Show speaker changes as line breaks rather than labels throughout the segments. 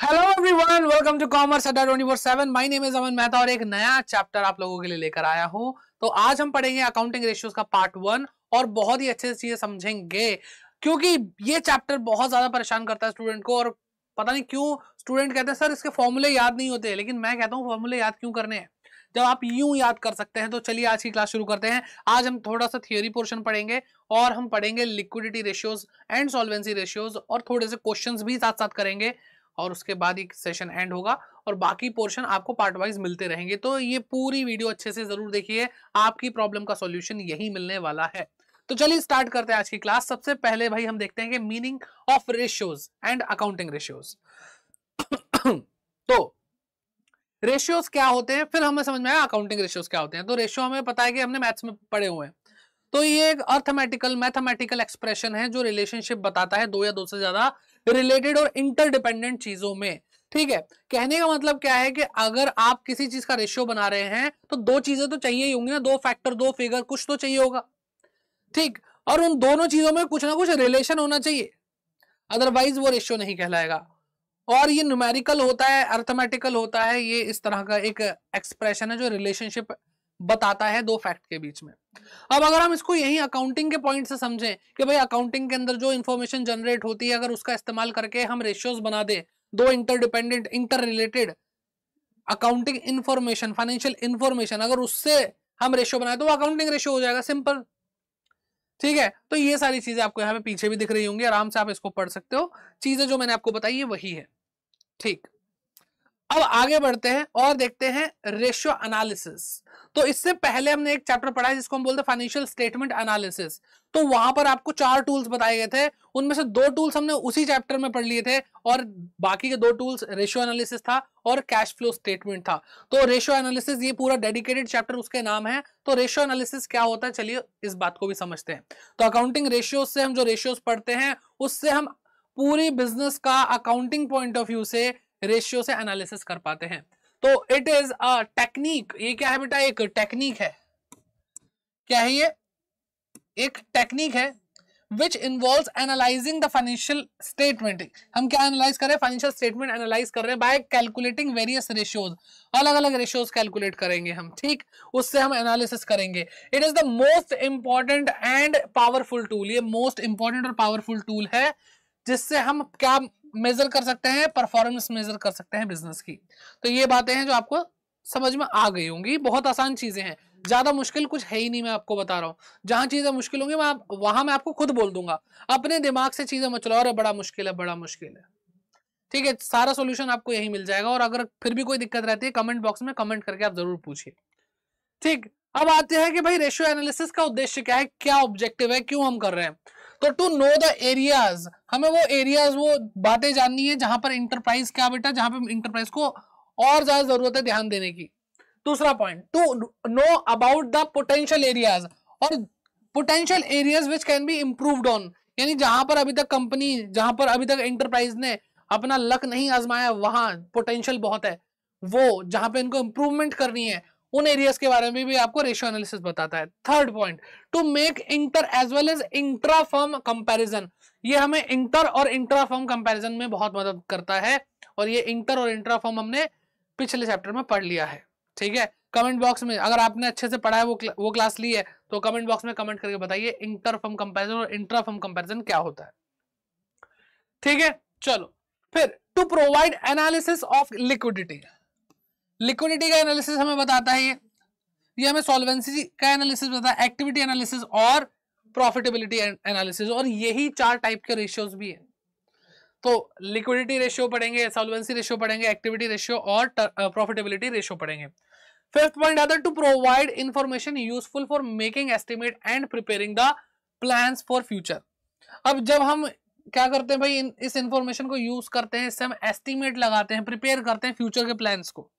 Hello everyone, welcome to commerce Adda 24/7। My name is Aman Mehta और एक नया चैप्टर आप लोगों के लिए लेकर आया हूं। तो आज हम पढ़ेंगे अकाउंटिंग रेशियोज का पार्ट 1 और बहुत ही अच्छे से चीजें समझेंगे, क्योंकि ये चैप्टर बहुत ज्यादा परेशान करता है स्टूडेंट को। और पता नहीं क्यों स्टूडेंट कहते हैं सर इसके फॉर्मूले याद नहीं होते, लेकिन मैं कहता हूँ फॉर्मूले याद क्यों करने हैं जब आप यूं याद कर सकते हैं। तो चलिए आज की क्लास शुरू करते हैं। आज हम थोड़ा सा थियोरी पोर्शन पढ़ेंगे और हम पढ़ेंगे liquidity ratios and solvency ratios और थोड़े से क्वेश्चंस भी साथ साथ करेंगे और उसके बाद ही सेशन एंड होगा और बाकी पोर्शन आपको पार्ट वाइज मिलते रहेंगे। तो ये पूरी वीडियो अच्छे से जरूर देखिए, आपकी प्रॉब्लम का सॉल्यूशन यही मिलने वाला है। तो चलिए स्टार्ट करते हैं आज की क्लास। सबसे पहले भाई हम देखते हैं कि meaning of ratios and accounting ratios. तो रेशियोज क्या होते हैं, फिर हमें समझ में आया अकाउंटिंग रेशियोज क्या होते हैं। तो रेशियो हमें पता है कि हमने मैथ्स में पढ़े हुए हैं। तो ये एक अर्थमेटिकल मैथमेटिकल एक्सप्रेशन है जो रिलेशनशिप बताता है दो या दो से ज्यादा रिलेटेड और इंटरडिपेंडेंट चीजों में। ठीक है, कहने का मतलब क्या है कि अगर आप किसी चीज का रेशियो बना रहे हैं तो दो चीजें तो चाहिए ही होंगी ना, दो फैक्टर दो फिगर कुछ तो चाहिए होगा। ठीक, और उन दोनों चीजों में कुछ ना कुछ रिलेशन होना चाहिए, अदरवाइज वो रेशियो नहीं कहलाएगा। और ये न्यूमेरिकल होता है, अर्थमेटिकल होता है, ये इस तरह का एक एक्सप्रेशन है जो रिलेशनशिप बताता है दो फैक्ट के बीच में। अब अगर हम इसको यही अकाउंटिंग के पॉइंट से समझें कि भाई अकाउंटिंग के अंदर जो इंफॉर्मेशन जनरेट होती है अगर उसका इस्तेमाल करके हम रेशियोज बना दे, दो interdependent inter related accounting information financial information, अगर उससे हम रेशियो बनाए तो वो अकाउंटिंग रेशियो हो जाएगा, सिंपल। ठीक है, तो ये सारी चीजें आपको यहाँ पे पीछे भी दिख रही होंगी, आराम से आप इसको पढ़ सकते हो। चीजें जो मैंने आपको बताई है वही है। ठीक, अब आगे बढ़ते हैं और देखते हैं रेशियो एनालिसिस। तो इससे पहले हमने एक चैप्टर पढ़ा है जिसको हम बोलते हैं फाइनेंशियल स्टेटमेंट एनालिसिस। तो वहां पर आपको 4 टूल्स बताए गए थे, उनमें से 2 टूल्स हमने उसी चैप्टर में पढ़ लिए थे और बाकी के 2 टूल्स रेशियो एनालिसिस था और कैश फ्लो स्टेटमेंट था। तो रेशियो एनालिसिस ये पूरा डेडिकेटेड चैप्टर उसके नाम है। तो रेशियो एनालिसिस क्या होता है, चलिए इस बात को भी समझते हैं। तो अकाउंटिंग रेशियोज से हम जो रेशियोज पढ़ते हैं उससे हम पूरी बिजनेस का अकाउंटिंग पॉइंट ऑफ व्यू से रेशियो से एनालिसिस कर पाते हैं। तो इट इज अ टेक्निक। ये क्या है बेटा, एक टेक्निक है। क्या है ये? एक टेक्निक है which involves analysing the financial statement. हम क्या एनालाइज कर रहे हैं? फाइनेंशियल स्टेटमेंट एनालाइज कर रहे हैं बाय कैलकुलेटिंग वेरियस रेशियोज। अलग अलग रेशियोज कैलकुलेट करेंगे हम, ठीक, उससे हम एनालिसिस करेंगे। It is the most important and powerful tool. ये मोस्ट इंपॉर्टेंट और पावरफुल टूल है जिससे हम क्या मेजर कर सकते हैं? परफॉर्मेंस मेजर कर सकते हैं बिजनेस की। तो ये बातें हैं जो आपको समझ में आ गई होंगी। बहुत आसान चीजें हैं, ज्यादा मुश्किल कुछ है ही नहीं। मैं आपको बता रहा हूं, जहां चीजें मुश्किल होंगी वहां मैं आपको खुद बोल दूंगा। अपने दिमाग से चीजें मत चलाओ, अरे बड़ा मुश्किल है बड़ा मुश्किल है। ठीक है, सारा सोल्यूशन आपको यही मिल जाएगा। और अगर फिर भी कोई दिक्कत रहती है कमेंट बॉक्स में कमेंट करके आप जरूर पूछिए। ठीक, अब आते हैं कि भाई रेशियो एनालिसिस का उद्देश्य क्या है, क्या ऑब्जेक्टिव है, क्यों हम कर रहे हैं। तो टू नो द एरियाज, हमें वो एरियाज वो बातें जाननी है जहां पर इंटरप्राइज क्या बेटा, जहां पर इंटरप्राइज को और ज्यादा जरूरत है ध्यान देने की। दूसरा point, to know about the potential areas, और potential areas which can be improved on, यानी जहां पर अभी तक कंपनी, जहां पर अभी तक इंटरप्राइज ने अपना लक नहीं आजमाया वहां पोटेंशियल बहुत है, वो जहां पे इनको इंप्रूवमेंट करनी है उन एरियाज के बारे में भी आपको रेशियो एनालिसिस बताता है। Third point, to make inter as well as intra firm comparison. ये हमें इंटर और इंट्रा फर्म कंपैरिजन में बहुत मदद करता है और ये इंटर और इंट्रा फर्म हमने पिछले चैप्टर में पढ़ लिया है। ठीक है, कमेंट बॉक्स में अगर आपने अच्छे से पढ़ा है वो क्लास ली है तो कमेंट बॉक्स में कमेंट करके बताइए इंटर फर्म कंपैरिजन और इंट्रा फर्म कंपैरिजन क्या होता है। ठीक है, चलो फिर to provide analysis of liquidity. Liquidity का एनालिसिस हमें बताता है ये हमें सॉल्वेंसी का एनालिसिस बताता है, एक्टिविटी एनालिसिस और प्रॉफिटेबिलिटी एनालिसिस, और यही 4 टाइप के रेशियोज भी है। तो लिक्विडिटी रेशियो पढ़ेंगे, सॉल्वेंसी रेशियो पढ़ेंगे, एक्टिविटी रेशियो और प्रॉफिटेबिलिटी रेशियो पढ़ेंगे। फिफ्थ पॉइंट आता है to provide information useful for making estimate and preparing the plans for future. अब जब हम क्या करते हैं भाई, इस इंफॉर्मेशन को यूज करते हैं, इससे हम एस्टिमेट लगाते हैं, प्रिपेयर करते हैं फ्यूचर के प्लान्स को।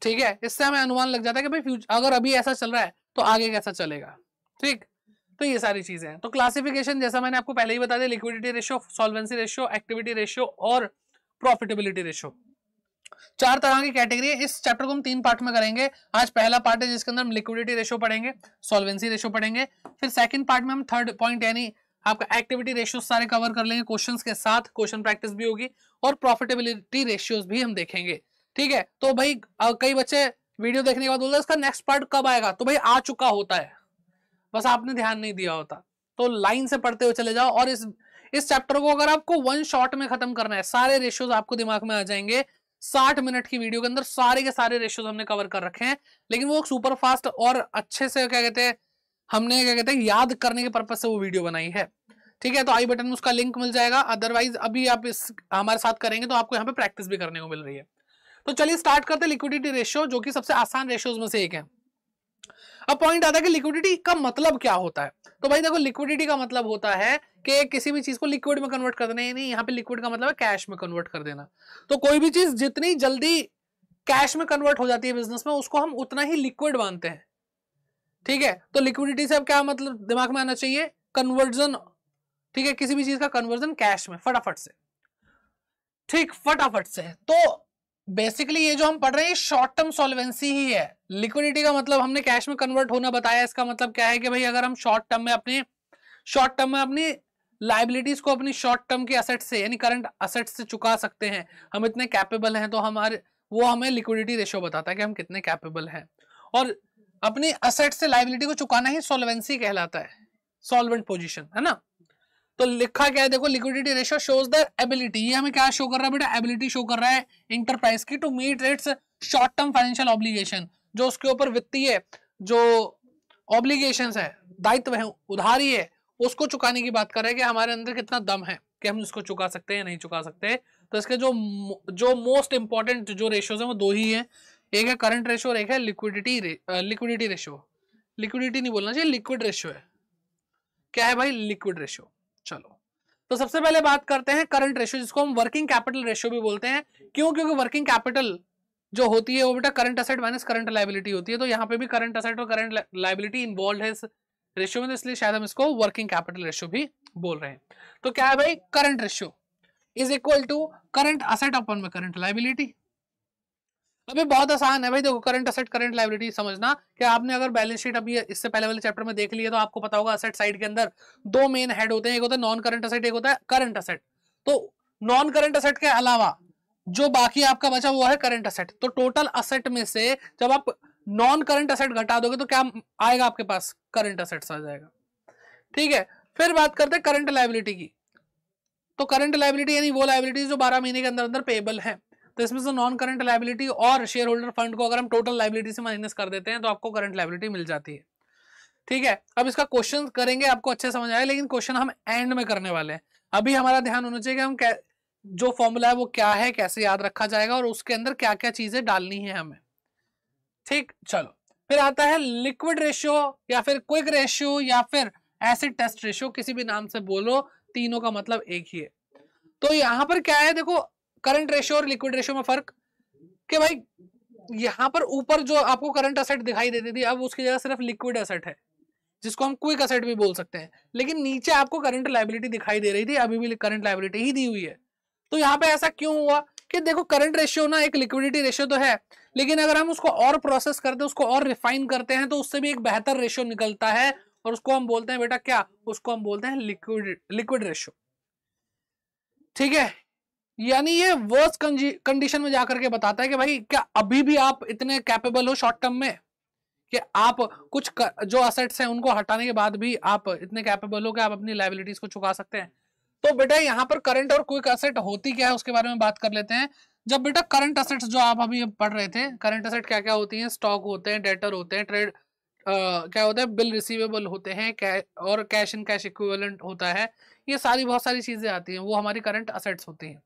ठीक है, इससे हमें अनुमान लग जाता है कि भाई फ्यूचर अगर अभी ऐसा चल रहा है तो आगे कैसा चलेगा। ठीक, तो ये सारी चीजें हैं। तो क्लासिफिकेशन जैसा मैंने आपको पहले ही बता दिया, liquidity ratio, solvency ratio, activity ratio और प्रॉफिटेबिलिटी रेशियो, 4 तरह की कैटेगरी है। इस चैप्टर को हम 3 पार्ट में करेंगे। आज पहला पार्ट है जिसके अंदर हम लिक्विडिटी रेशियो पढ़ेंगे, सॉल्वेंसी रेशियो पढ़ेंगे, फिर सेकंड पार्ट में हम थर्ड पॉइंट यानी आपका एक्टिविटी रेशियो सारे कवर कर लेंगे क्वेश्चंस के साथ, क्वेश्चन प्रैक्टिस भी होगी और प्रॉफिटेबिलिटी रेशियोज भी हम देखेंगे। ठीक है, तो भाई कई बच्चे वीडियो देखने के बाद बोलते हैं इसका नेक्स्ट पार्ट कब आएगा, तो भाई आ चुका होता है, बस आपने ध्यान नहीं दिया होता। तो लाइन से पढ़ते हुए चले जाओ और इस चैप्टर को अगर आपको वन शॉट में खत्म करना है, सारे रेशियोज आपको दिमाग में आ जाएंगे। 60 मिनट की वीडियो के अंदर सारे के सारे रेशियोज हमने कवर कर रखे हैं, लेकिन वो सुपर फास्ट और अच्छे से क्या कहते हैं हमने क्या कहते हैं याद करने के पर्पज से वो वीडियो बनाई है। ठीक है, तो आई बटन में उसका लिंक मिल जाएगा, अदरवाइज अभी आप इस हमारे साथ करेंगे तो आपको यहाँ पे प्रैक्टिस भी करने को मिल रही है। तो चलिए स्टार्ट करते हैं लिक्विडिटी रेशियो, जो कि सबसे आसान रेशियोज में से एक है। अब पॉइंट आता है कि लिक्विडिटी का मतलब क्या होता है। तो भाई देखो, लिक्विडिटी का मतलब होता है कि किसी भी चीज को लिक्विड में कन्वर्ट कर देना, यानी यहाँ पे लिक्विड का मतलब है कैश में कन्वर्ट कर देना। तो कोई भी चीज जितनी जल्दी कैश में कन्वर्ट हो जाती है बिजनेस में, उसको हम उतना ही लिक्विड मानते हैं। ठीक है, तो लिक्विडिटी से अब क्या मतलब दिमाग में आना चाहिए, कन्वर्जन। ठीक है, किसी भी चीज का कन्वर्जन कैश में फटाफट से, ठीक फटाफट से। तो बेसिकली ये जो हम पढ़ रहे हैं शॉर्ट टर्म सॉल्वेंसी ही है। लिक्विडिटी का मतलब हमने कैश में कन्वर्ट होना बताया, इसका मतलब क्या है कि भाई अगर हम शॉर्ट टर्म में अपनी लाइबिलिटीज को अपनी शॉर्ट टर्म के असेट से यानी करंट असेट से चुका सकते हैं, हम इतने कैपेबल हैं, तो वो हमें लिक्विडिटी रेशियो बताता है कि हम कितने कैपेबल हैं। और अपनी असेट से लाइबिलिटी को चुकाना ही सॉल्वेंसी कहलाता है, सॉल्वेंट पोजीशन, है ना। तो लिखा क्या है देखो, liquidity ratio shows the ability, ये हमें क्या शो कर रहा है बेटा, एबिलिटी शो कर रहा है इंटरप्राइज की to meet its short term financial obligation, जो उसके ऊपर वित्तीय जो ऑब्लिगेशंस है, दायित्व है, उधारी है, उसको चुकाने की बात कर रहे हैं कि हमारे अंदर कितना दम है कि हम इसको चुका सकते हैं या नहीं चुका सकते। तो इसके जो मोस्ट इंपॉर्टेंट जो रेशियोज है वो दो ही है, एक है करंट रेशियो और एक है लिक्विडिटी रेशियो। लिक्विडिटी नहीं बोलना चाहिए, लिक्विड रेशियो है। क्या है भाई, लिक्विड रेशियो। चलो, तो सबसे पहले बात करते हैं करंट रेशियो, जिसको हम वर्किंग कैपिटल रेशियो भी बोलते हैं। क्यों? क्योंकि वर्किंग कैपिटल जो होती है वो बेटा current asset minus current liability होती है। तो यहाँ पे भी करंट असेट और करंट लायबिलिटी इन्वॉल्व है इस रेशियो में, तो इसलिए शायद हम इसको वर्किंग कैपिटल रेशियो भी बोल रहे हैं। तो क्या है भाई, current ratio is equal to current asset upon में करंट लायबिलिटी। अभी बहुत आसान है भाई, देखो करंट असेट करंट लायबिलिटी समझना कि आपने अगर बैलेंस शीट अभी इससे पहले वाले चैप्टर में देख लिया तो आपको पता होगा असेट साइड के अंदर दो मेन हेड होते हैं, एक होता है नॉन करंट असेट, एक होता है करंट असेट। तो नॉन करंट असेट के अलावा जो बाकी आपका बचा हुआ है करंट असेट। तो टोटल असेट में से जब आप नॉन करंट असेट घटा दोगे तो क्या आएगा आपके पास, करंट असेट्स आ जाएगा। ठीक है, फिर बात करते हैं करंट लायबिलिटी की। तो करंट लायबिलिटी यानी वो लायबिलिटी जो 12 महीने के अंदर अंदर पेबल है। तो इसमें से नॉन करंट लायबिलिटी और शेयर होल्डर फंड को अगर हम टोटल लायबिलिटी से माइनस कर देते हैं तो आपको करंट लायबिलिटी मिल जाती है। ठीक है, अब इसका क्वेश्चन करेंगे, आपको अच्छे समझ आए, लेकिन क्वेश्चन हम एंड में करने वाले हैं। अभी हमारा ध्यान होना चाहिए कि हम जो फॉर्मूला है वो क्या है, कैसे याद रखा जाएगा और उसके अंदर क्या क्या चीजें डालनी है हमें। ठीक, चलो फिर आता है लिक्विड रेशियो या फिर क्विक रेशियो या फिर एसिड टेस्ट रेशियो, किसी भी नाम से बोलो, तीनों का मतलब एक ही है। तो यहां पर क्या है देखो, करंट रेशियो और लिक्विड रेशियो में फर्क कि भाई यहां पर ऊपर जो आपको करंट असेट दिखाई देती थी, अब उसकी जगह सिर्फ लिक्विड असेट है, जिसको हम क्विक असेट भी बोल सकते हैं। लेकिन नीचे आपको करंट लायबिलिटी दिखाई दे रही थी, अभी भी करंट लायबिलिटी ही दी हुई है। तो यहाँ पे ऐसा क्यों हुआ कि देखो करंट रेशियो ना एक लिक्विडिटी रेशियो तो है, लेकिन अगर हम उसको और प्रोसेस करते हैं, उसको और रिफाइन करते हैं, तो उससे भी एक बेहतर रेशियो निकलता है और उसको हम बोलते हैं बेटा क्या, उसको हम बोलते हैं लिक्विड रेशियो। ठीक है, यानी ये वर्स्ट कंडीशन में जाकर के बताता है कि भाई क्या अभी भी आप इतने कैपेबल हो शॉर्ट टर्म में कि आप कुछ जो असेट्स हैं उनको हटाने के बाद भी आप इतने कैपेबल हो कि आप अपनी लायबिलिटीज को चुका सकते हैं। तो बेटा यहाँ पर करंट और क्विक असेट होती क्या है उसके बारे में बात कर लेते हैं। जब बेटा करंट असेट्स जो आप अभी पढ़ रहे थे, करंट असेट क्या क्या होती हैं, स्टॉक होते हैं, डेटर होते हैं, ट्रेड क्या होता है, बिल रिसीवेबल होते हैं, और कैश इन कैश इक्विवेलेंट होता है। ये सारी बहुत सारी चीजें आती हैं, वो हमारी करंट असेट्स होती हैं।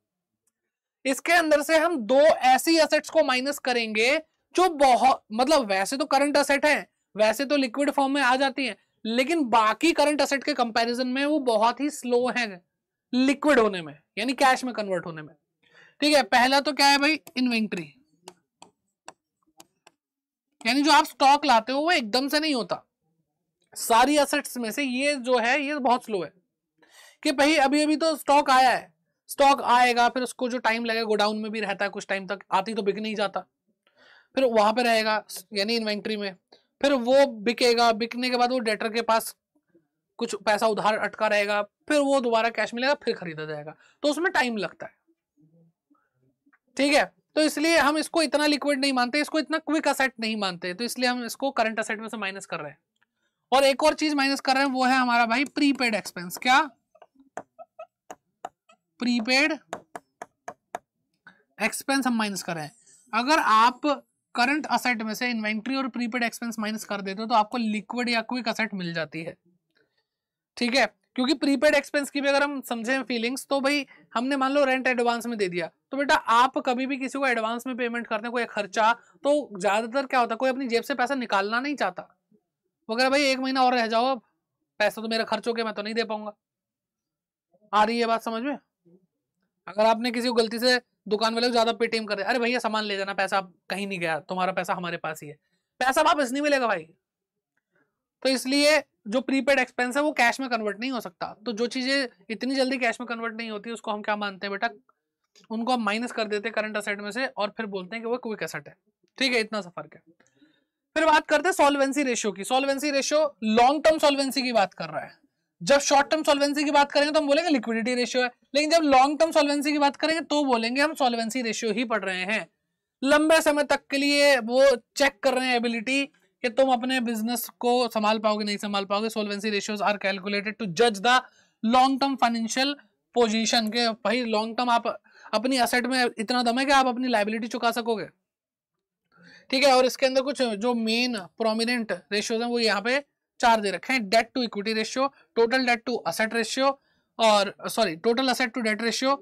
इसके अंदर से हम दो ऐसी असेट्स को माइनस करेंगे जो बहुत मतलब वैसे तो करंट असेट है, वैसे तो लिक्विड फॉर्म में आ जाती है, लेकिन बाकी करंट असेट के कंपैरिजन में वो बहुत ही स्लो है लिक्विड होने में, यानी कैश में कन्वर्ट होने में। ठीक है, पहला तो क्या है भाई, इन्वेंट्री, यानी जो आप स्टॉक लाते हो वो एकदम से नहीं होता। सारी असेट्स में से ये जो है ये बहुत स्लो है कि भाई अभी अभी तो स्टॉक आया है, स्टॉक आएगा, फिर उसको जो टाइम लगेगा, गोडाउन में भी रहता है कुछ टाइम तक, आती तो बिक नहीं जाता, फिर वहां पे रहेगा यानी इन्वेंट्री में, फिर वो बिकेगा, बिकने के बाद वो डेटर के पास कुछ पैसा उधार अटका रहेगा, फिर वो दोबारा कैश मिलेगा, फिर खरीदा जाएगा, तो उसमें टाइम लगता है। ठीक है, तो इसलिए हम इसको इतना लिक्विड नहीं मानते, इसको इतना क्विक असेट नहीं मानते, तो इसलिए हम इसको करंट असेट में से माइनस कर रहे हैं। और एक और चीज माइनस कर रहे हैं, वो है हमारा भाई प्रीपेड एक्सपेंस। क्या? प्रीपेड एक्सपेंस हम माइनस कर रहे हैं। अगर आप करंट असेट में से इन्वेंट्री और प्रीपेड एक्सपेंस माइनस कर देते हो तो आपको लिक्विड या क्विक असेट मिल जाती है। ठीक है, क्योंकि प्रीपेड एक्सपेंस की भी अगर हम समझें फीलिंग्स, तो भाई हमने मान लो रेंट एडवांस में दे दिया, तो बेटा आप कभी भी किसी को एडवांस में पेमेंट करते हैं कोई खर्चा, तो ज्यादातर क्या होता है, कोई अपनी जेब से पैसा निकालना नहीं चाहता, वो कह भाई 1 महीना और रह जाओ, अब पैसा तो मेरा खर्च हो गया, मैं तो नहीं दे पाऊंगा। आ रही है बात समझ में? अगर आपने किसी को गलती से दुकान वाले को ज्यादा पेटीएम कर दिया, अरे भैया सामान ले जाना, पैसा कहीं नहीं गया, तुम्हारा पैसा हमारे पास ही है, पैसा वापस नहीं मिलेगा भाई। तो इसलिए जो प्रीपेड एक्सपेंस है वो कैश में कन्वर्ट नहीं हो सकता। तो जो चीजें इतनी जल्दी कैश में कन्वर्ट नहीं होती उसको हम क्या मानते हैं बेटा, उनको हम माइनस कर देते हैं करंट असेट में से, और फिर बोलते हैं कि वो क्विक असेट है। ठीक है, इतना सा फर्क है। फिर बात करते हैं सॉल्वेंसी रेशियो की। Solvency ratio long term solvency की बात कर रहा है। जब शॉर्ट टर्म सॉल्वेंसी की बात करेंगे तो हम बोलेंगे लिक्विडिटी रेशियो है, लेकिन जब लॉन्ग टर्म सॉल्वेंसी की बात करेंगे तो बोलेंगे हम सॉल्वेंसी रेशियो ही पढ़ रहे हैं। लंबे समय तक के लिए वो चेक कर रहे हैं एबिलिटी कि तुम अपने बिजनेस को संभाल पाओगे नहीं संभाल पाओगे। Solvency ratios are calculated to जज the long term financial position के भाई लॉन्ग टर्म आप अपनी असेट में इतना दम है कि आप अपनी लायबिलिटी चुका सकोगे। ठीक है, और इसके अंदर कुछ जो मेन प्रोमिनेंट रेशियोज हैं वो यहाँ पे 4 दे रखे हैं। Debt to equity ratio, total debt to asset ratio, और sorry total asset to debt ratio,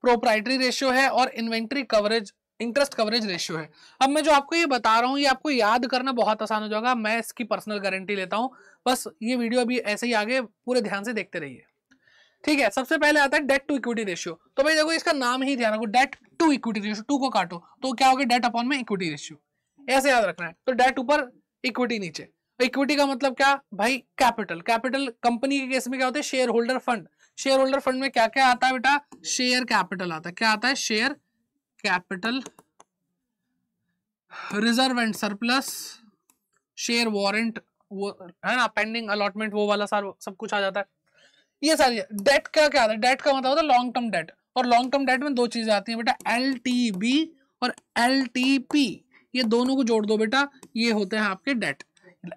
proprietary ratio है, और inventory coverage interest coverage ratio है। अब मैं जो आपको ये बता रहा हूँ ये आपको याद करना बहुत आसान हो जाएगा, मैं इसकी पर्सनल गारंटी लेता हूँ। बस ये वीडियो अभी ऐसे ही आगे पूरे ध्यान से देखते रहिए। ठीक है, सबसे पहले आता है डेट टू इक्विटी रेशियो। तो भाई देखो इसका नाम ही ध्यान रखो, डेट टू इक्विटी रेशियो, 2 को काटो तो क्या होगा, डेट अपॉन में इक्विटी रेशियो, ऐसे याद रखना है। तो डेट ऊपर इक्विटी नीचे। इक्विटी का मतलब क्या भाई, कैपिटल। कैपिटल कंपनी के केस में क्या होता है, share holder fund. Share holder fund में क्या क्या आता है बेटा, शेयर कैपिटल आता है। क्या आता है, share capital, reserve and surplus, share warrant, वो है ना, पेंडिंग अलॉटमेंट, वो वाला सारा सब कुछ आ जाता है। ये सारी डेट का क्या आता है, डेट का मतलब होता है लॉन्ग टर्म डेट, और लॉन्ग टर्म डेट में 2 चीजें आती हैं बेटा, LTB और LTP। ये दोनों को जोड़ दो बेटा, ये होते हैं आपके डेट।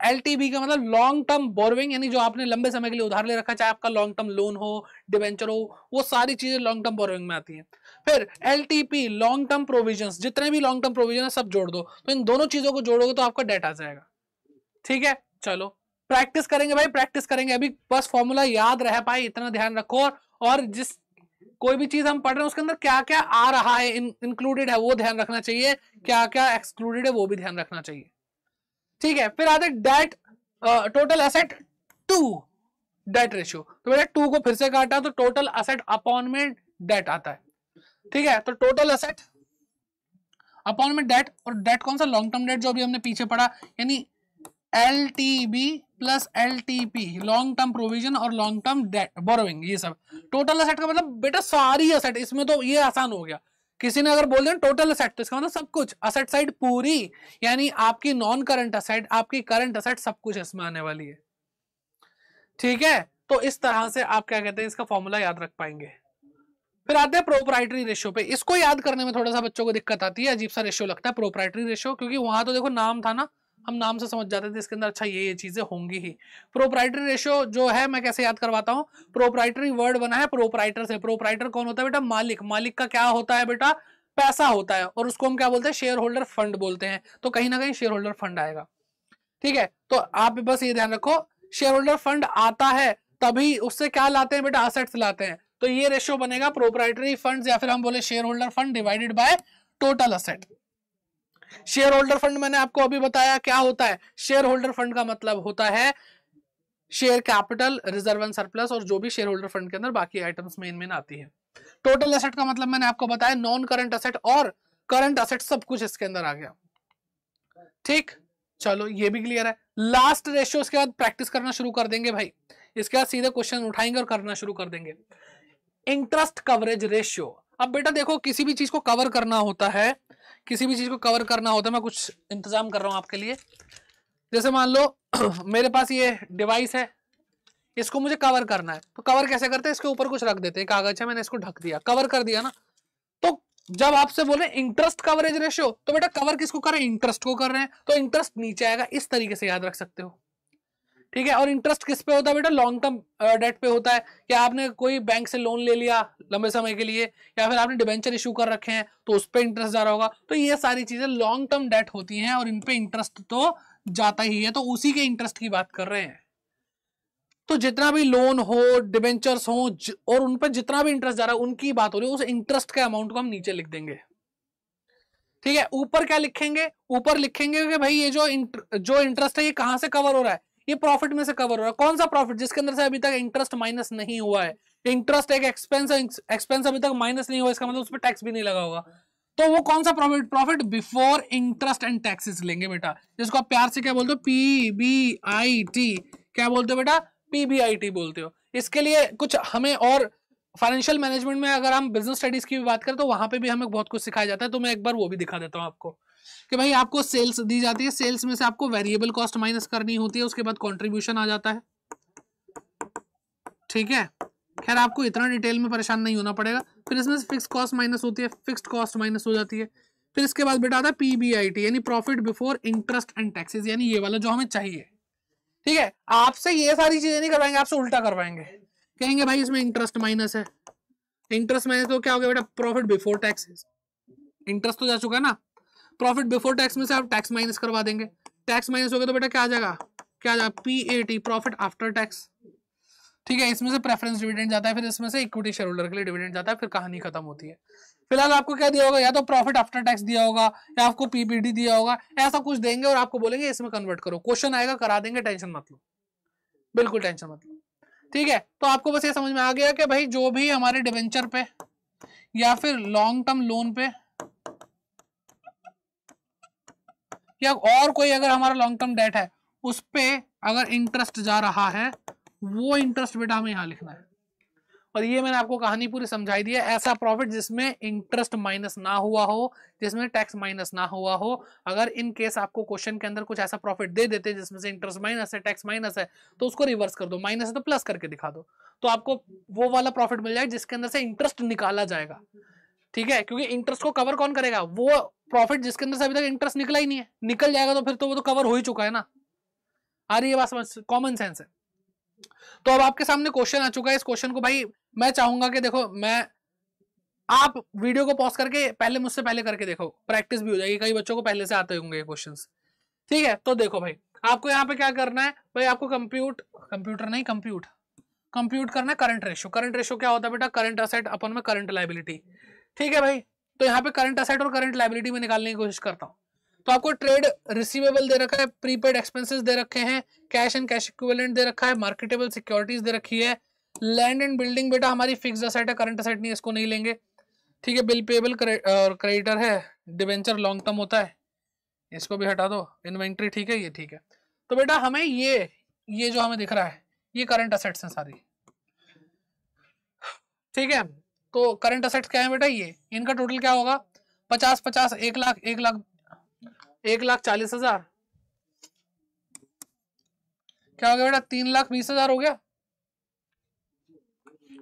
LTB का मतलब लॉन्ग टर्म बोरोइंग, यानी जो आपने लंबे समय के लिए उधार ले रखा, चाहे आपका लॉन्ग टर्म लोन हो, डिवेंचर हो, वो सारी चीजें लॉन्ग टर्म बोरोइंग में आती हैं। फिर LTP लॉन्ग टर्म प्रोविजंस, जितने भी लॉन्ग टर्म प्रोविजन है सब जोड़ दो, तो इन दोनों चीजों को जोड़ोगे तो आपका डेट आ जाएगा। ठीक है, चलो प्रैक्टिस करेंगे भाई, प्रैक्टिस करेंगे। अभी बस फॉर्मूला याद रह पाए इतना ध्यान रखो, और जिस कोई भी चीज हम पढ़ रहे हैं उसके अंदर क्या क्या आ रहा है, इंक्लूडेड है वो ध्यान रखना चाहिए, क्या क्या एक्सक्लूडेड है वो भी ध्यान रखना चाहिए। ठीक है, फिर आते debt total asset to debt ratio. तो बेटा 2 को फिर से काटा तो टोटल एसेट अपॉन में डेट आता है। ठीक है, तो टोटल एसेट अपॉन में डेट, और डेट कौन सा, लॉन्ग टर्म डेट जो अभी हमने पीछे पढ़ा, यानी LTB plus LTP long term provision और लॉन्ग टर्म डेट बोरोइंग, ये सब। टोटल एसेट का मतलब बेटा सारी एसेट, इसमें तो ये आसान हो गया। किसी ने अगर बोल दिया टोटल एसेट तो इसका मतलब सब कुछ, असेट साइड पूरी, यानी आपकी नॉन करंट एसेट, आपकी करंट एसेट, सब कुछ इसमें आने वाली है। ठीक है, तो इस तरह से आप क्या कहते हैं, इसका फॉर्मूला याद रख पाएंगे। फिर आते हैं प्रोप्राइटरी रेशियो पे। इसको याद करने में थोड़ा सा बच्चों को दिक्कत आती है, अजीब सा रेशियो लगता है प्रोप्राइटरी रेशियो, क्योंकि वहां तो देखो नाम था ना, हम नाम से समझ जाते थे इसके अंदर अच्छा ये चीजें होंगी ही। प्रोप्राइटरी रेशियो जो है मैं कैसे याद करवाता हूँ, प्रोप्राइटरी वर्ड बना है प्रोप्राइटर से। प्रोप्राइटर कौन होता है बेटा, मालिक। मालिक का क्या होता है बेटा, पैसा होता है, और उसको हम क्या बोलते हैं, शेयर होल्डर फंड बोलते हैं। तो कहीं ना कहीं शेयर होल्डर फंड आएगा। ठीक है, तो आप बस ये ध्यान रखो, शेयर होल्डर फंड आता है तभी उससे क्या लाते हैं बेटा, असेट्स लाते हैं। तो ये रेशियो बनेगा प्रोप्राइटरी फंड्स, या फिर हम बोले share holder fund divided by total asset. Share holder fund मैंने आपको अभी बताया क्या होता है। शेयर होल्डर फंड का मतलब होता है share capital, reserve and surplus, और जो भी शेयर होल्डर फंड के अंदर बाकी आइटम्स मेन आती है। टोटल एसेट का मतलब मैंने आपको बताया नॉन करंट एसेट और करंट एसेट, सब कुछ इसके अंदर आ गया। ठीक, चलो ये भी क्लियर है। लास्ट रेशियो इसके बाद प्रैक्टिस करना शुरू कर देंगे भाई, इसके बाद सीधे क्वेश्चन उठाएंगे और करना शुरू कर देंगे। Interest coverage ratio. अब बेटा देखो किसी भी चीज को कवर करना होता है, किसी भी चीज को कवर करना होता है, मैं कुछ इंतजाम कर रहा हूं आपके लिए। जैसे मान लो मेरे पास ये डिवाइस है, इसको मुझे कवर करना है, तो कवर कैसे करते हैं, इसके ऊपर कुछ रख देते हैं, कागज है, मैंने इसको ढक दिया, कवर कर दिया ना। तो जब आपसे बोले इंटरेस्ट कवरेज रेशियो, तो बेटा कवर किसको कर रहे हैं, इंटरेस्ट को कर रहे हैं, तो इंटरेस्ट नीचे आएगा, इस तरीके से याद रख सकते हो, ठीक है। और इंटरेस्ट किस पे होता है बेटा, लॉन्ग टर्म डेट पे होता है, क्या आपने कोई बैंक से लोन ले लिया लंबे समय के लिए, या फिर आपने डिबेंचर इशू कर रखे हैं तो उस पर इंटरेस्ट जा रहा होगा, तो ये सारी चीजें लॉन्ग टर्म डेट होती हैं और इन पे इंटरेस्ट तो जाता ही है, तो उसी के इंटरेस्ट की बात कर रहे हैं। तो जितना भी लोन हो, डिबेंचर्स हो और उन पर जितना भी इंटरेस्ट जा रहा है उनकी बात हो रही है, उस इंटरेस्ट के अमाउंट को हम नीचे लिख देंगे, ठीक है। ऊपर क्या लिखेंगे, ऊपर लिखेंगे कि भाई ये जो इंटरेस्ट है ये कहां से कवर हो रहा है, ये प्रॉफिट में से कवर हो रहा है। कौन सा प्रॉफिट, जिसके अंदर से अभी तक इंटरेस्ट माइनस नहीं हुआ है। इंटरेस्ट एक एक्सपेंस अभी तक माइनस नहीं हुआ, इसका मतलब उस पर टैक्स भी नहीं लगा होगा, तो वो कौन सा profit, profit before interest and taxes लेंगे बेटा, जिसको आप प्यार से क्या बोलते हो, PBIT, क्या बोलते हो बेटा, PBIT बोलते हो। इसके लिए कुछ हमें और फाइनेंशियल मैनेजमेंट में अगर हम बिजनेस स्टडीज की भी बात करें तो वहां पे भी हमें बहुत कुछ सिखाया जाता है, तो मैं एक बार वो भी दिखा देता हूं आपको कि भाई आपको सेल्स दी जाती है, सेल्स में से आपको वेरिएबल कॉस्ट माइनस करनी होती है, उसके बाद कंट्रीब्यूशन आ जाता है, ठीक है। खैर आपको इतना डिटेल में परेशान नहीं होना पड़ेगा। फिर इसमें से फिक्स कॉस्ट माइनस होती है, फिक्स्ड कॉस्ट माइनस हो जाती है। फिर इसके बाद बेटा आता है PBIT यानी profit before interest and taxes, यानी ये वाला जो हमें चाहिए, ठीक है। आपसे ये सारी चीजें नहीं करवाएंगे, आपसे उल्टा करवाएंगे, कहेंगे भाई इसमें इंटरेस्ट माइनस है, इंटरेस्ट माइनस तो क्या हो गया बेटा, प्रॉफिट बिफोर टैक्सेस, इंटरेस्ट तो जा चुका है ना, प्रॉफिट बिफोर टैक्स में से आप टैक्स माइनस करवा देंगे, टैक्स माइनस हो गया तो बेटा क्या आ जाएगा, क्या आ जाएगा, PAT, प्रॉफिट आफ्टर टैक्स, ठीक है। इसमें से प्रेफरेंस डिविडेंड जाता है, फिर इसमें से इक्विटी शेयर होल्डर के लिए डिविडेंड जाता है, फिर कहानी खत्म होती है। फिलहाल आपको क्या दिया होगा, या तो प्रॉफिट आफ्टर टैक्स दिया होगा या आपको PBT दिया होगा, ऐसा कुछ देंगे और आपको बोलेंगे इसमें कन्वर्ट करो, क्वेश्चन आएगा करा देंगे, टेंशन मत लो, बिल्कुल टेंशन मत लो, ठीक है। तो आपको बस ये समझ में आ गया कि भाई जो भी हमारे डिवेंचर पे या फिर लॉन्ग टर्म लोन पे या और कोई अगर हमारा लॉन्ग टर्म डेट है उस पे अगर इंटरेस्ट जा रहा है, वो इंटरेस्ट बेटा हमें यहां लिखना है। और ये मैंने आपको कहानी पूरी समझाई दी है, ऐसा प्रॉफिट जिसमें इंटरेस्ट माइनस ना हुआ हो, जिसमें टैक्स माइनस ना हुआ हो। अगर इन केस आपको क्वेश्चन के अंदर कुछ ऐसा प्रॉफिट दे देते हैं जिसमें से इंटरेस्ट माइनस है, टैक्स माइनस है, तो उसको रिवर्स कर दो, माइनस है तो प्लस करके दिखा दो, तो आपको वो वाला प्रॉफिट मिल जाएगा जिसके अंदर से इंटरेस्ट निकाला जाएगा, ठीक है। क्योंकि इंटरेस्ट को कवर कौन करेगा, वो प्रॉफिट जिसके अंदर से अभी तक इंटरेस्ट निकला ही नहीं है, निकल जाएगा तो फिर तो वो तो कवर हो ही चुका है ना। आ रही है बात समझ, कॉमन सेंस है। तो अब आपके सामने क्वेश्चन आ चुका है, इस क्वेश्चन को भाई मैं चाहूंगा कि देखो, आप वीडियो को पॉज करके पहले मुझसे पहले करके देखो, प्रैक्टिस भी हो जाएगी, कई बच्चों को पहले से आते होंगे ये क्वेश्चंस, ठीक है। तो देखो भाई आपको यहाँ पे क्या करना है, भाई आपको कंप्यूट करना है करंट रेशियो। करंट रेशियो क्या होता है बेटा, करंट असेट अपन में करंट लायबिलिटी, ठीक है भाई। तो यहाँ पे करंट असेट और करंट लायबिलिटी में निकालने की कोशिश करता हूँ। तो आपको ट्रेड रिसीवेबल दे रखा है, प्रीपेड एक्सपेंसेस दे रखे हैं, कैश एंड कैश इक्विवेलेंट दे रखा है, मार्केटेबल सिक्योरिटीज दे रखी है, लैंड एंड बिल्डिंग बेटा हमारी फिक्स्ड असेट है, करंट असेट नहीं, इसको नहीं लेंगे, ठीक है। बिल पेबल और क्रेडिटर है, डिवेंचर लॉन्ग टर्म होता है, इसको भी हटा दो, इन्वेंट्री ठीक है, ये ठीक है। तो बेटा हमें ये जो हमें दिख रहा है ये करंट असेट्स हैं सारी, ठीक है। तो करंट असेट्स क्या है बेटा, ये इनका टोटल क्या होगा, 50 1,40,000, क्या हो गया बेटा, 3,20,000 हो गया।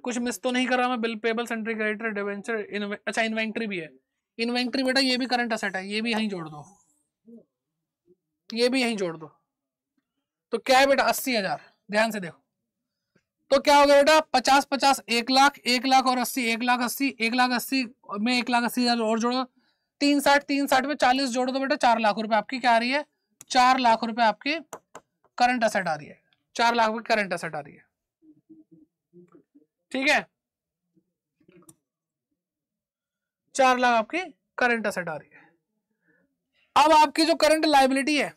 कुछ मिस तो नहीं कर रहा मैं, bill payable, sundry creditor, debenture, अच्छा इन्वेंट्री भी है, इन्वेंट्री बेटा ये भी करंट असेट है, ये भी यहीं जोड़ दो, ये भी यहीं जोड़ दो। तो क्या है बेटा 80,000, ध्यान से देखो। तो क्या हो गया बेटा 50 1,00,000 और 80, 1,80,000 में 1,80,000 और जोड़ो, 360 में 40 जोड़ो तो बेटा 4 लाख रुपए आपकी क्या आ रही है, 4 लाख रुपए आपकी करंट असेट आ रही है, 4 लाख रुपए करंट असेट आ रही है, ठीक है। 4 लाख आपकी करंट असेट आ रही है। अब आपकी जो करंट लायबिलिटी है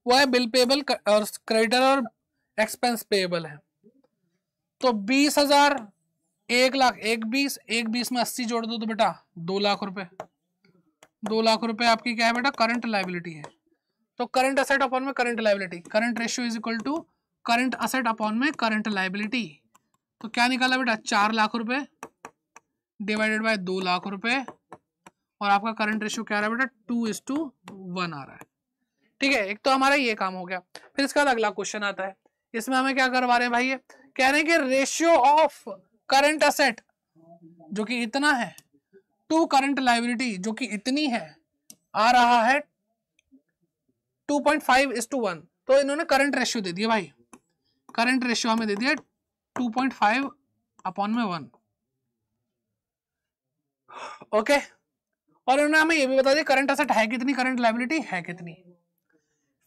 वो है बिल पेबल और क्रेडिटर और एक्सपेंस पेबल है। तो 20,000, 1,00,000, 1,20 में 80 जोड़ दो तो बेटा 2 लाख रुपए, 2 लाख रुपए आपकी क्या है बेटा करंट लायबिलिटी है। तो करंट असेट अपॉन में current liability, current ratio is equal to current asset upon में करंट लायबिलिटी। तो क्या निकाला बेटा 4 लाख रुपए डिवाइडेड बाय 2 लाख रुपए, और आपका करंट रेशियो क्या आ रहा है बेटा 2:1 आ रहा है, ठीक है। एक तो हमारा ये काम हो गया। फिर इसके बाद अगला क्वेश्चन आता है, इसमें हमें क्या करवा रहे हैं भाई, कह रहे हैं कि रेशियो ऑफ करंट असेट जो कि इतना है टू करंट लायबिलिटी जो कि इतनी है आ रहा है 2.5:1। तो इन्होंने करंट रेशियो दे दिया भाई, करंट रेशियो हमें दे दिया 2.5/1। ओके, और इन्होंने हमें ये भी बता दिया करंट असेट है कितनी, करंट लायबिलिटी है कितनी।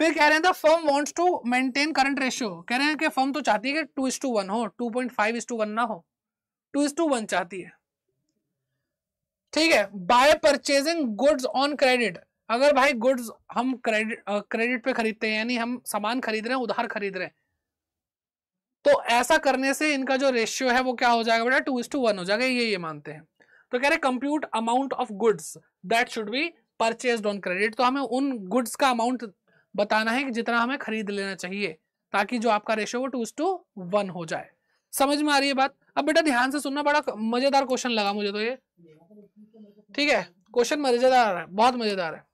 फिर कह रहे हैं firm wants to maintain current ratio, कह रहे हैं कि फर्म तो चाहती है कि 2:1 हो, 2.5:1 ना हो, 2:1 चाहती है। ठीक है, bye purchasing goods on credit, अगर भाई गुड्स हम क्रेडिट पे खरीदते हैं, यानी हम सामान खरीद रहे हैं, उधार खरीद रहे हैं, तो ऐसा करने से इनका जो रेशियो है वो क्या हो जाएगा बेटा, 2:1 हो जाएगा, ये मानते हैं। तो कह रहे compute amount of goods that should be purchased on credit, तो हमें उन गुड्स का अमाउंट बताना है कि जितना हमें खरीद लेना चाहिए ताकि जो आपका रेशियो वो 2:1 हो जाए। समझ में आ रही है बात? अब बेटा ध्यान से सुनना, बड़ा मजेदार क्वेश्चन लगा मुझे तो ये। ठीक है, क्वेश्चन मजेदार है, बहुत मजेदार है।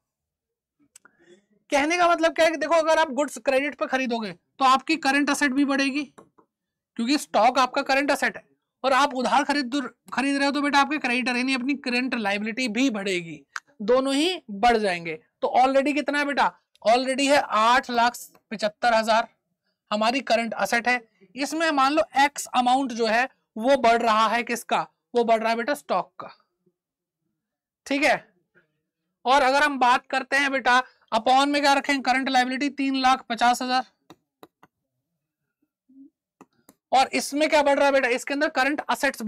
कहने का मतलब क्या है कि देखो अगर आप गुड्स क्रेडिट पे खरीदोगे तो आपकी करंट असेट भी बढ़ेगी, क्योंकि स्टॉक आपका करंट असेट है, और आप उधार खरीद रहे हो तो बेटा आपके क्रेडिटर यानी अपनी करंट लायबिलिटी भी बढ़ेगी, दोनों ही बढ़ जाएंगे। तो ऑलरेडी कितना है बेटा, ऑलरेडी है 8,75,000 हमारी करंट असेट है, इसमें मान लो एक्स अमाउंट जो है वो बढ़ रहा है, किसका, वो बढ़ रहा है बेटा स्टॉक का। ठीक है, और अगर हम बात करते हैं बेटा अपॉन में क्या रखें, करंट लायबिलिटी 3,50,000, और इसमें क्या बढ़ रहा है बेटा, इसके अंदर करंट असेट्स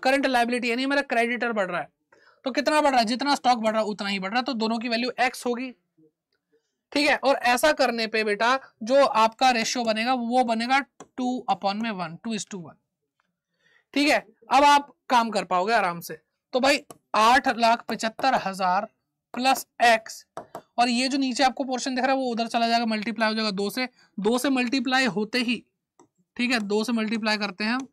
करंट लायबिलिटी यानी मेरा क्रेडिटर बढ़ रहा है, तो कितना बढ़ रहा है, जितना स्टॉक बढ़ रहा है उतना ही बढ़ रहा है, तो दोनों की वैल्यू एक्स होगी। ठीक है, और ऐसा करने पे बेटा जो आपका रेशियो बनेगा वो बनेगा 2/1, 2:1। ठीक है, अब आप काम कर पाओगे आराम से। तो भाई 8,75,000 प्लस एक्स, और ये जो नीचे आपको पोर्शन दिख रहा है वो उधर चला जाएगा, मल्टीप्लाई हो जाएगा 2 से मल्टीप्लाई होते ही, ठीक है 2 से मल्टीप्लाई करते हैं हम,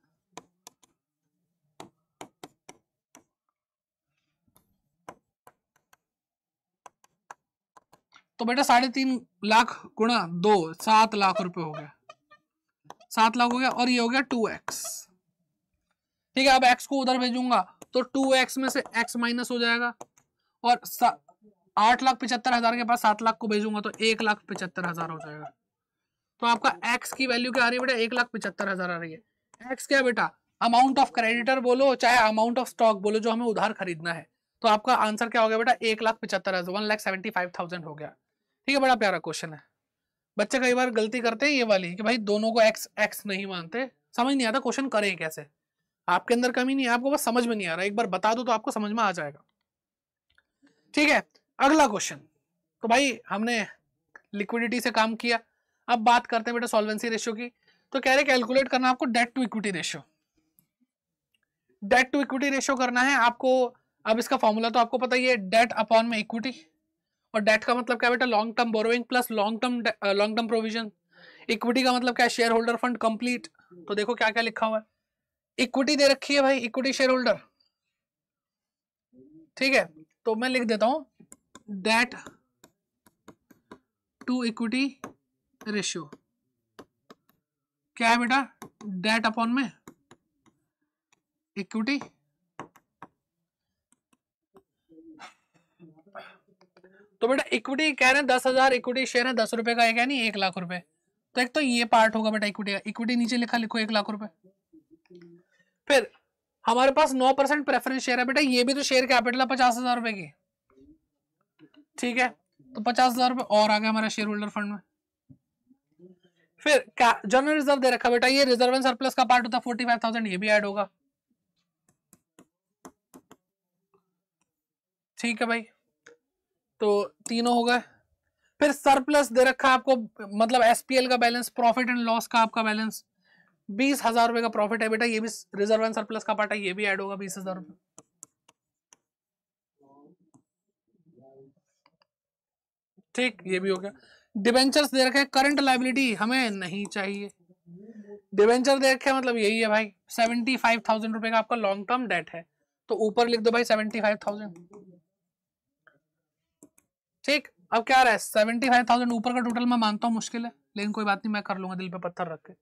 तो बेटा 3.5 लाख गुणा 2 7 लाख रुपए हो गया, 7 लाख हो गया, और ये हो गया 2x। ठीक है, अब x को उधर भेजूंगा तो 2x में से x माइनस हो जाएगा, और 8,75,000 के पास 7 लाख को भेजूंगा तो 1,75,000 हो जाएगा। तो आपका x की वैल्यू क्या आ रही है बेटा, 1,75,000 आ रही है। x क्या बेटा, अमाउंट ऑफ क्रेडिटर बोलो चाहे अमाउंट ऑफ स्टॉक बोलो जो हमें उधार खरीदना है, तो आपका आंसर क्या हो गया बेटा, 1,75,000, 1,75,000 हो गया। ठीक है, बड़ा प्यारा क्वेश्चन है। बच्चे कई बार गलती करते हैं ये वाली कि भाई दोनों को x नहीं मानते, समझ नहीं आता क्वेश्चन करें कैसे। आपके अंदर कमी नहीं है, आपको बस समझ में नहीं आ रहा, एक बार बता दो तो आपको समझ में आ जाएगा। ठीक है, अगला क्वेश्चन, तो भाई हमने लिक्विडिटी से काम किया, अब बात करते हैं बेटा सॉल्वेंसी रेशियो की। तो कह रहे कैलकुलेट करना आपको debt to equity ratio, debt to equity ratio करना है आपको। अब इसका फॉर्मूला तो आपको पता ही है, डेट अपॉन में इक्विटी, और डेट का मतलब क्या बेटा, long term borrowing plus long term provision. Equity का मतलब क्या, शेयर होल्डर फंड कंप्लीट। तो देखो क्या क्या लिखा हुआ है, इक्विटी दे रखी है भाई, इक्विटी शेयर होल्डर। ठीक है, तो मैं लिख देता हूं डेट टू इक्विटी रेशियो क्या है बेटा, डेट अपॉन में इक्विटी। तो बेटा इक्विटी कह रहे हैं 10,000 इक्विटी शेयर है, 10 रुपए का एक है, नहीं 1 लाख रुपए। तो एक तो ये पार्ट होगा बेटा इक्विटी का, इक्विटी नीचे लिखा लिखो 1 लाख रुपए। फिर हमारे पास 9% प्रेफरेंस शेयर है बेटा, ये भी तो शेयर कैपिटल है 50,000 रुपए की। ठीक है, तो 50,000 रुपए और आ गया हमारे शेयर होल्डर फंड में। फिर जनरल रिजर्व दे रखा बेटा, ये रिजर्व एंड सरप्लस का पार्ट होता है 45,000, ये भी ऐड होगा। ठीक है भाई, तो तीनों हो गए। फिर सरप्लस दे रखा है आपको, मतलब एसपीएल का बैलेंस, प्रॉफिट एंड लॉस का आपका बैलेंस 20,000 रुपए का प्रॉफिट है बेटा, ये भी रिजर्व एंड सरप्लस का पार्ट है, ये भी ऐड होगा 20,000 रुपए। ठीक, ये भी हो गया। डिबेंचर्स दे रखे हैं, करंट लायबिलिटी हमें नहीं चाहिए, डिबेंचर दे रखे मतलब यही है भाई 75,000 रुपए का आपका लॉन्ग टर्म डेट है, तो ऊपर लिख दो भाई 75,000। ठीक, अब क्या रहा है 75,000 ऊपर का टोटल मैं मानता हूं मुश्किल है, लेकिन कोई बात नहीं मैं कर लूंगा दिल पे पत्थर रख के।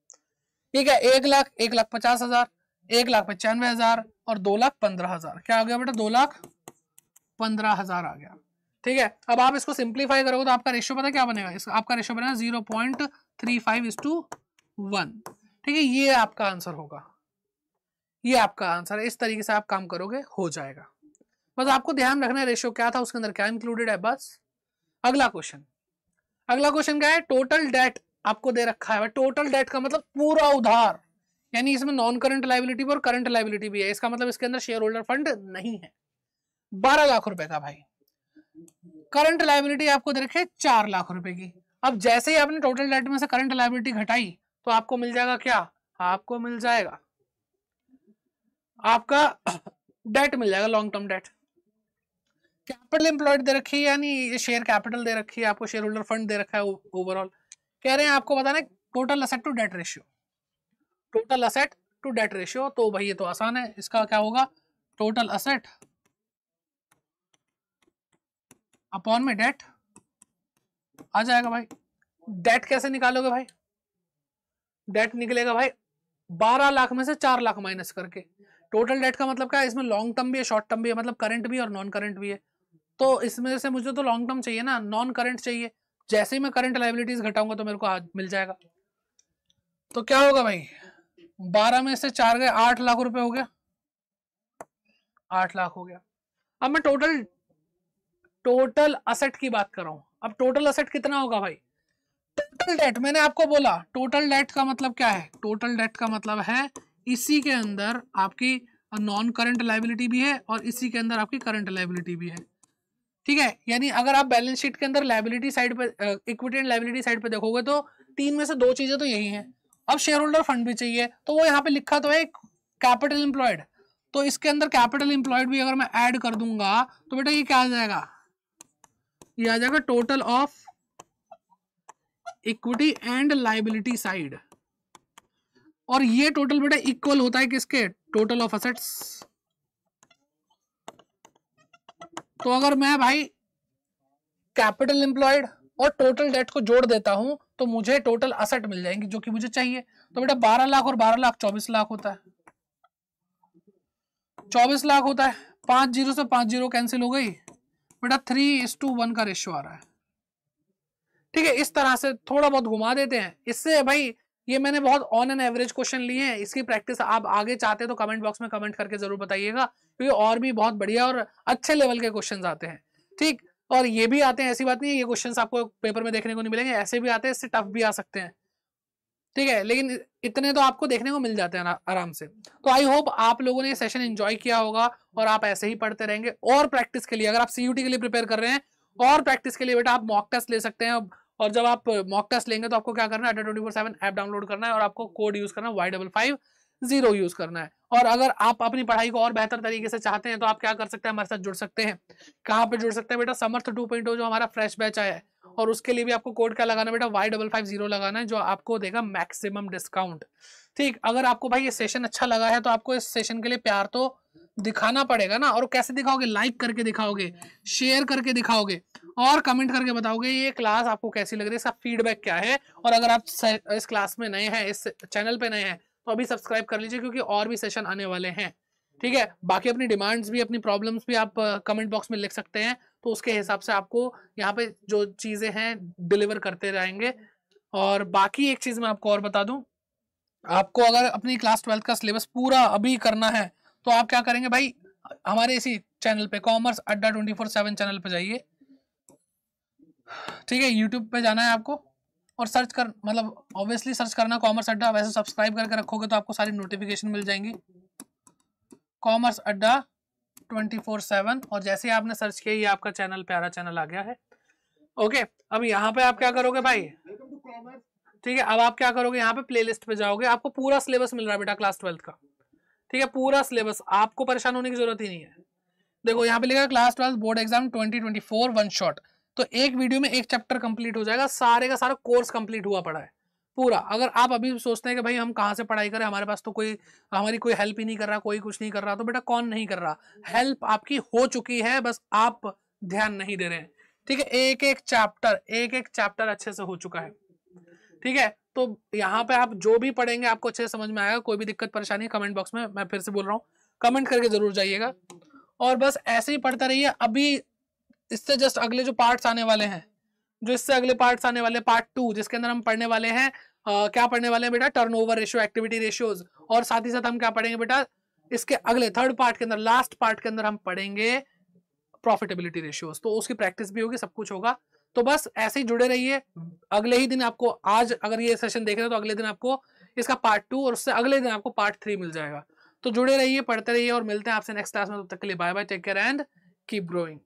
ठीक है, 1,50,000, 1,95,000 और 2,15,000। क्या आ गया बेटा? 2,15,000 आ गया। ठीक है, अब आप इसको सिंप्लीफाई करोगे तो आपका रेशियो पता क्या बनेगा? आपका रेशियो बनेगा 0.35:1। ठीक है, ये आपका आंसर होगा, ये आपका आंसर है। इस तरीके से आप काम करोगे, हो जाएगा। बस आपको ध्यान रखना है रेशियो क्या था, उसके अंदर क्या इंक्लूडेड है, बस। अगला क्वेश्चन, अगला क्वेश्चन क्या है? टोटल डेट आपको दे रखा है। टोटल डेट का मतलब पूरा उधार, यानी इसमें नॉन करंट लायबिलिटी भी और करंट लायबिलिटी भी है। इसका मतलब इसके अंदर शेयर होल्डर फंड नहीं है। 12 लाख रुपए का भाई। करंट लायबिलिटी आपको दे रखी है 4 लाख रुपए की। अब जैसे ही आपने टोटल डेट में से करंट लायबिलिटी घटाई तो आपको मिल जाएगा क्या? आपको मिल जाएगा आपका डेट मिल जाएगा, long term debt. Capital employed दे रखी है, यानी शेयर कैपिटल दे रखी है आपको, शेयर होल्डर फंड दे रखा है ओवरऑल। कह रहे हैं आपको बताना है total asset to debt ratio, total asset to debt ratio. तो भाई ये तो आसान है, इसका क्या होगा? टोटल असेट अपॉन में डेट आ जाएगा भाई। डेट कैसे निकालोगे भाई? डेट निकलेगा भाई 12 लाख में से 4 लाख माइनस करके। टोटल डेट का मतलब क्या है? इसमें लॉन्ग टर्म भी है, शॉर्ट टर्म भी है, मतलब करंट भी और नॉन करंट भी है। तो इसमें से मुझे तो लॉन्ग टर्म चाहिए ना, नॉन करंट चाहिए। जैसे ही मैं करंट लायबिलिटीज घटाऊंगा तो मेरे को आज मिल जाएगा। तो क्या होगा भाई? 12 में से 4 गए, 8 लाख रुपए हो गया, 8 लाख हो गया। अब मैं टोटल असेट की बात कर रहा हूं। अब टोटल असेट कितना होगा भाई? टोटल डेट, मैंने आपको बोला टोटल डेट का मतलब क्या है? टोटल डेट का मतलब है इसी के अंदर आपकी नॉन करंट लायबिलिटी भी है और इसी के अंदर आपकी करंट लायबिलिटी भी है। ठीक है, यानी अगर आप बैलेंस शीट के अंदर लायबिलिटी साइड पे, इक्विटी एंड लायबिलिटी साइड पे देखोगे तो 3 में से 2 चीजें तो यही हैं। अब शेयर होल्डर फंड भी चाहिए, तो वो यहाँ पे लिखा तो है कैपिटल एम्प्लॉयड। तो इसके अंदर कैपिटल एम्प्लॉयड भी अगर मैं ऐड कर दूंगा तो बेटा ये क्या आ जाएगा? ये आ जाएगा total of equity and liability side. और ये टोटल बेटा इक्वल होता है किसके? Total of assets. तो अगर मैं भाई कैपिटल एम्प्लॉयड और टोटल डेट को जोड़ देता हूं तो मुझे टोटल असेट मिल जाएंगी जो कि मुझे चाहिए। तो बेटा 12 लाख और 12 लाख 24 लाख होता है, 24 लाख होता है। 5 जीरो से 5 जीरो कैंसिल हो गई बेटा, 3:1 का रेशियो आ रहा है। ठीक है, इस तरह से थोड़ा बहुत घुमा देते हैं। इससे भाई ये मैंने बहुत ऑन एन एवरेज क्वेश्चन लिए हैं, इसकी प्रैक्टिस आप आगे चाहते हैं तो कमेंट बॉक्स में कमेंट करके जरूर बताइएगा, क्योंकि और भी बहुत बढ़िया और अच्छे लेवल के क्वेश्चंस आते हैं। ठीक, और ये भी आते हैं, ऐसी बात नहीं है ये क्वेश्चंस आपको पेपर में देखने को नहीं मिलेंगे, ऐसे भी आते हैं, इससे टफ भी आ सकते हैं। ठीक है, लेकिन इतने तो आपको देखने को मिल जाते हैं आराम से। तो आई होप आप लोगों ने ये सेशन एंजॉय किया होगा और आप ऐसे ही पढ़ते रहेंगे। और प्रैक्टिस के लिए, अगर आप सीयूटी के लिए प्रिपेयर कर रहे हैं, और प्रैक्टिस के लिए बेटा आप मॉक टेस्ट ले सकते हैं। और जब आप मॉक टेस्ट लेंगे तो आपको क्या करना है? Adda 24/7 ऐप डाउनलोड करना है और आपको कोड यूज करना है, Y550 यूज करना है। और अगर आप अपनी पढ़ाई को और बेहतर तरीके से चाहते हैं तो आप क्या कर सकते हैं? हमारे साथ जुड़ सकते हैं। कहाँ पे जुड़ सकते हैं बेटा? समर्थ 2.0 जो हमारा फ्रेश बैच आया है, और उसके लिए भी आपको कोड क्या लगाना है बेटा? Y550 लगाना है, जो आपको देगा मैक्सिमम डिस्काउंट। ठीक, अगर आपको भाई ये सेशन अच्छा लगा है तो आपको इस सेशन के लिए प्यार तो दिखाना पड़ेगा ना। और कैसे दिखाओगे? लाइक करके दिखाओगे, शेयर करके दिखाओगे और कमेंट करके बताओगे ये क्लास आपको कैसी लग रही है, इसका फीडबैक क्या है। और अगर आप इस क्लास में नए हैं, इस चैनल पे नए हैं, तो अभी सब्सक्राइब कर लीजिए, क्योंकि और भी सेशन आने वाले हैं। ठीक है, बाकी अपनी डिमांड्स भी, अपनी प्रॉब्लम्स भी आप कमेंट बॉक्स में लिख सकते हैं, तो उसके हिसाब से आपको यहाँ पे जो चीजें हैं डिलीवर करते रहेंगे। और बाकी एक चीज मैं आपको और बता दूं, आपको अगर अपनी क्लास 12th का सिलेबस पूरा अभी करना है तो आप क्या करेंगे भाई? हमारे इसी चैनल पे कॉमर्स अड्डा 24/7 चैनल पे जाइए। ठीक है, यूट्यूब पे जाना है आपको और सर्च कर, मतलब ऑब्वियसली सर्च करना कॉमर्स अड्डा। वैसे सब्सक्राइब करके रखोगे तो आपको सारी नोटिफिकेशन मिल जाएंगी, कॉमर्स अड्डा 24/7। और जैसे ही आपने सर्च किया, ये आपका चैनल, प्यारा चैनल आ गया है। ओके, अब यहाँ पे आप क्या करोगे भाई? ठीक है, अब आप क्या करोगे? यहाँ पे प्लेलिस्ट पे जाओगे, आपको पूरा सिलेबस मिल रहा है बेटा क्लास 12th का। ठीक है, पूरा सिलेबस, आपको परेशान होने की जरूरत ही नहीं है। देखो यहाँ पे लिखा है class 12 board exam 2024 one shot. तो एक वीडियो में एक चैप्टर कंप्लीट हो जाएगा, सारे का सारा कोर्स कंप्लीट हुआ पड़ा है पूरा। अगर आप अभी सोचते हैं कि भाई हम कहाँ से पढ़ाई करें, हमारे पास तो कोई, हमारी कोई हेल्प ही नहीं कर रहा, कोई कुछ नहीं कर रहा, तो बेटा कौन नहीं कर रहा? हेल्प आपकी हो चुकी है, बस आप ध्यान नहीं दे रहे हैं। ठीक है, एक एक चैप्टर अच्छे से हो चुका है। ठीक है, तो यहाँ पे आप जो भी पढ़ेंगे आपको अच्छे से समझ में आएगा। कोई भी दिक्कत परेशानी कमेंट बॉक्स में, मैं फिर से बोल रहा हूँ, कमेंट करके जरूर जाइएगा। और बस ऐसे ही पढ़ते रहिए। अभी इससे जस्ट अगले जो पार्ट्स आने वाले हैं, जो इससे अगले पार्ट्स आने वाले पार्ट 2, जिसके अंदर हम पढ़ने वाले हैं क्या पढ़ने वाले हैं बेटा, टर्नओवर रेशियो, एक्टिविटी रेशियोज, और साथ ही साथ हम क्या पढ़ेंगे बेटा, इसके अगले थर्ड पार्ट के अंदर, लास्ट पार्ट के अंदर हम पढ़ेंगे प्रॉफिटेबिलिटी रेशियोज। तो उसकी प्रैक्टिस भी होगी, सब कुछ होगा। तो बस ऐसे ही जुड़े रहिए। अगले ही दिन आपको, आज अगर ये सेशन देख रहे हो तो अगले दिन आपको इसका पार्ट 2 और उससे अगले दिन आपको पार्ट 3 मिल जाएगा। तो जुड़े रहिए, पढ़ते रहिए और मिलते हैं आपसे नेक्स्ट क्लास में। तब तक के लिए bye bye, take care and keep growing.